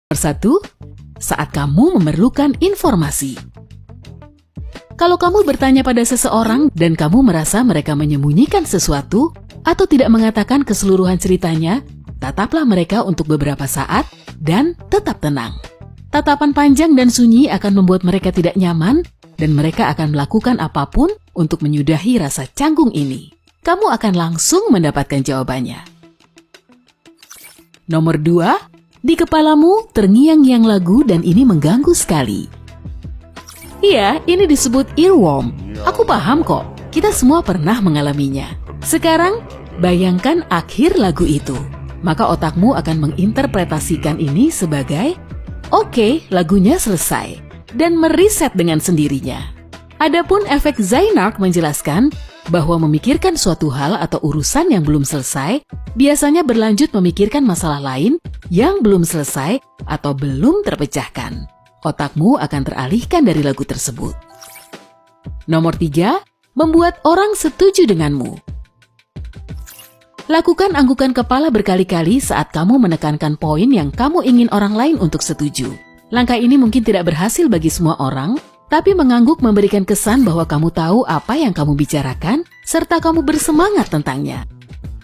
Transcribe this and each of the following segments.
Nomor 1, saat kamu memerlukan informasi. Kalau kamu bertanya pada seseorang dan kamu merasa mereka menyembunyikan sesuatu atau tidak mengatakan keseluruhan ceritanya, tataplah mereka untuk beberapa saat dan tetap tenang. Tatapan panjang dan sunyi akan membuat mereka tidak nyaman dan mereka akan melakukan apapun untuk menyudahi rasa canggung ini. Kamu akan langsung mendapatkan jawabannya. Nomor 2, di kepalamu terngiang-ngiang lagu dan ini mengganggu sekali. Iya, ini disebut earworm. Aku paham kok, kita semua pernah mengalaminya. Sekarang, bayangkan akhir lagu itu. Maka otakmu akan menginterpretasikan ini sebagai, oke, lagunya selesai, dan mereset dengan sendirinya. Adapun efek Zynar menjelaskan bahwa memikirkan suatu hal atau urusan yang belum selesai biasanya berlanjut memikirkan masalah lain yang belum selesai atau belum terpecahkan. Otakmu akan teralihkan dari lagu tersebut. Nomor 3, membuat orang setuju denganmu. Lakukan anggukan kepala berkali-kali saat kamu menekankan poin yang kamu ingin orang lain untuk setuju. Langkah ini mungkin tidak berhasil bagi semua orang, tapi mengangguk memberikan kesan bahwa kamu tahu apa yang kamu bicarakan, serta kamu bersemangat tentangnya.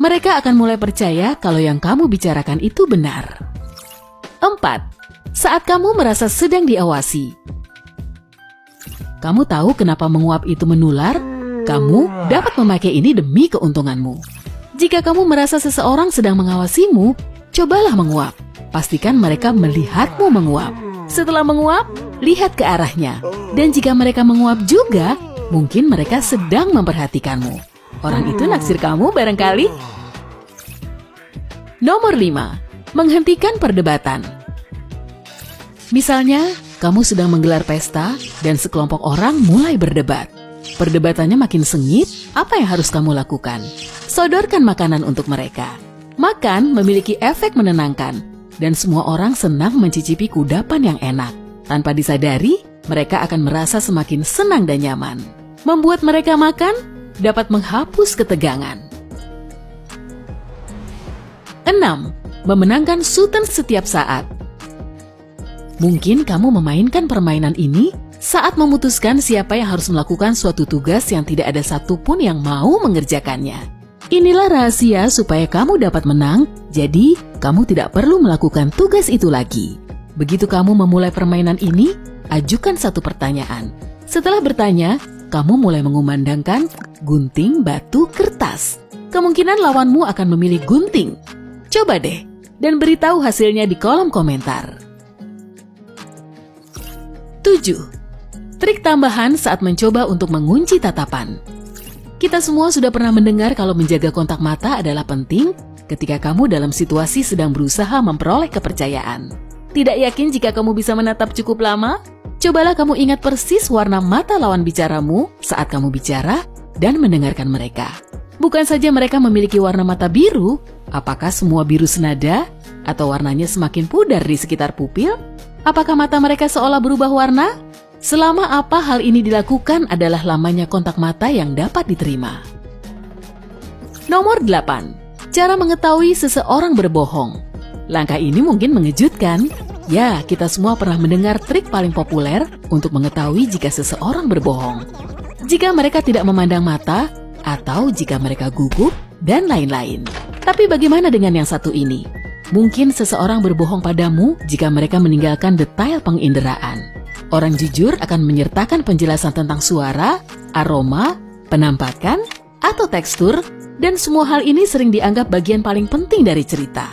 Mereka akan mulai percaya kalau yang kamu bicarakan itu benar. 4. Saat kamu merasa sedang diawasi. Kamu tahu kenapa menguap itu menular? Kamu dapat memakai ini demi keuntunganmu. Jika kamu merasa seseorang sedang mengawasimu, cobalah menguap. Pastikan mereka melihatmu menguap. Setelah menguap, lihat ke arahnya. Dan jika mereka menguap juga, mungkin mereka sedang memperhatikanmu. Orang itu naksir kamu barangkali. Nomor 5, menghentikan perdebatan. Misalnya, kamu sedang menggelar pesta dan sekelompok orang mulai berdebat. Perdebatannya makin sengit, apa yang harus kamu lakukan? Sodorkan makanan untuk mereka. Makan memiliki efek menenangkan, dan semua orang senang mencicipi kudapan yang enak. Tanpa disadari, mereka akan merasa semakin senang dan nyaman. Membuat mereka makan dapat menghapus ketegangan. 6. Memenangkan Sutton setiap saat. Mungkin kamu memainkan permainan ini saat memutuskan siapa yang harus melakukan suatu tugas yang tidak ada satupun yang mau mengerjakannya. Inilah rahasia supaya kamu dapat menang, jadi kamu tidak perlu melakukan tugas itu lagi. Begitu kamu memulai permainan ini, ajukan satu pertanyaan. Setelah bertanya, kamu mulai mengumandangkan gunting, batu, kertas. Kemungkinan lawanmu akan memilih gunting. Coba deh, dan beritahu hasilnya di kolom komentar. 7. Trik tambahan saat mencoba untuk mengunci tatapan. Kita semua sudah pernah mendengar kalau menjaga kontak mata adalah penting ketika kamu dalam situasi sedang berusaha memperoleh kepercayaan. Tidak yakin jika kamu bisa menatap cukup lama? Cobalah kamu ingat persis warna mata lawan bicaramu saat kamu bicara dan mendengarkan mereka. Bukan saja mereka memiliki warna mata biru, apakah semua biru senada? Atau warnanya semakin pudar di sekitar pupil? Apakah mata mereka seolah berubah warna? Selama apa hal ini dilakukan adalah lamanya kontak mata yang dapat diterima. Nomor 8. Cara mengetahui seseorang berbohong. Langkah ini mungkin mengejutkan. Ya, kita semua pernah mendengar trik paling populer untuk mengetahui jika seseorang berbohong. Jika mereka tidak memandang mata, atau jika mereka gugup, dan lain-lain. Tapi bagaimana dengan yang satu ini? Mungkin seseorang berbohong padamu jika mereka meninggalkan detail penginderaan. Orang jujur akan menyertakan penjelasan tentang suara, aroma, penampakan, atau tekstur, dan semua hal ini sering dianggap bagian paling penting dari cerita.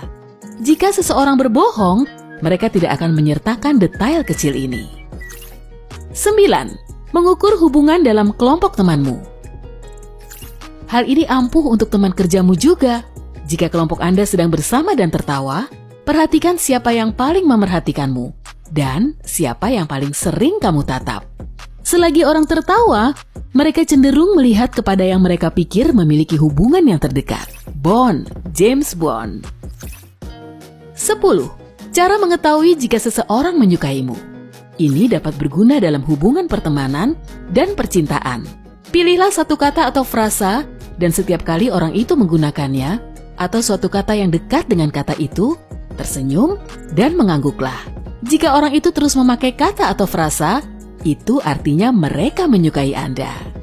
Jika seseorang berbohong, mereka tidak akan menyertakan detail kecil ini. 9. Mengukur hubungan dalam kelompok temanmu. Hal ini ampuh untuk teman kerjamu juga. Jika kelompok Anda sedang bersama dan tertawa, perhatikan siapa yang paling memerhatikanmu dan siapa yang paling sering kamu tatap. Selagi orang tertawa, mereka cenderung melihat kepada yang mereka pikir memiliki hubungan yang terdekat. Bond, James Bond. 10. Cara mengetahui jika seseorang menyukaimu. Ini dapat berguna dalam hubungan pertemanan dan percintaan. Pilihlah satu kata atau frasa, dan setiap kali orang itu menggunakannya, atau suatu kata yang dekat dengan kata itu, tersenyum dan mengangguklah. Jika orang itu terus memakai kata atau frasa, itu artinya mereka menyukai Anda.